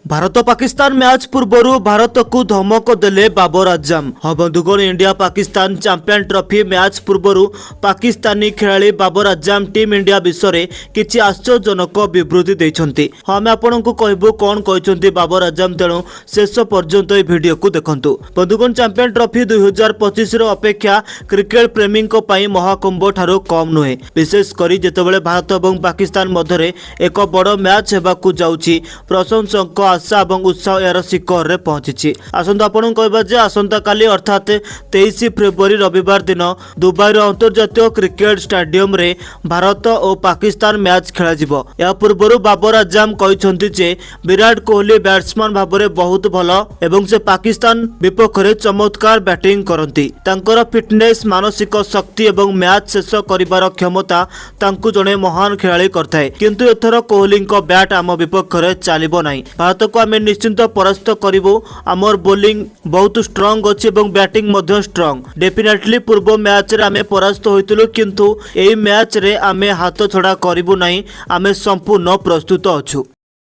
Bharat Pakistan match पूर्वर भारत को धमक देले बाबर आजम। हाँ बंधुगण, India Pakistan champion trophy match पूर्वर पाकिस्तानी खिलाड़ी बाबर आजम टीम इंडिया विषय किसी आश्चर्यजनक विवृत्ति देइछन्ति। हाँ आम आपको कहबू कौन कहते बाबर आजम, तेणु शेष पर्यंत ये वीडियो को देखंतु। बंधुगण, चैंपियन ट्रॉफी 2025 अपेक्षा क्रिकेट प्रेमी महाकुंभ ठारू कम नुहे, विशेषकर जितेबाला भारत और पाकिस्तान मध्य एक बड़ मैच होगा जाउछि। प्रशंसक आशा और उत्साह यार शिखर में पहुंची। आसंता आपन कहबा जे आसंता काली अर्थात 23 फेब्रुआरी रविवार दिन दुबई अंतर्जातीय क्रिकेट स्टेडियम रे भारत और पाकिस्तान मैच खेला जिवो। या पूर्व बाबर आजम कहते जे विराट कोहली बैट्समैन भाव में बहुत भल एवं से पाकिस्तान विपक्ष में चमत्कार बैटिंग करती। तांकर फिटनेस, मानसिक शक्ति एवं मैच शेष करिबार क्षमता तांकु जड़े महान खिलाड़ी करथाय। किंतु एथर कोहली बैट आम विपक्ष में चलिबो नाही। भारत को आम निश्चिंत परास्त करूँ। आमर बोलिंग बहुत स्ट्रंग अच्छी और बैटिंग मध्य स्ट्रंग। डेफिनेटली पूर्व मैच रे आम परास्त होइतिलु, किंतु एई मैच रे आम हाथ छड़ा करूँ ना। आम संपूर्ण प्रस्तुत अच्छु।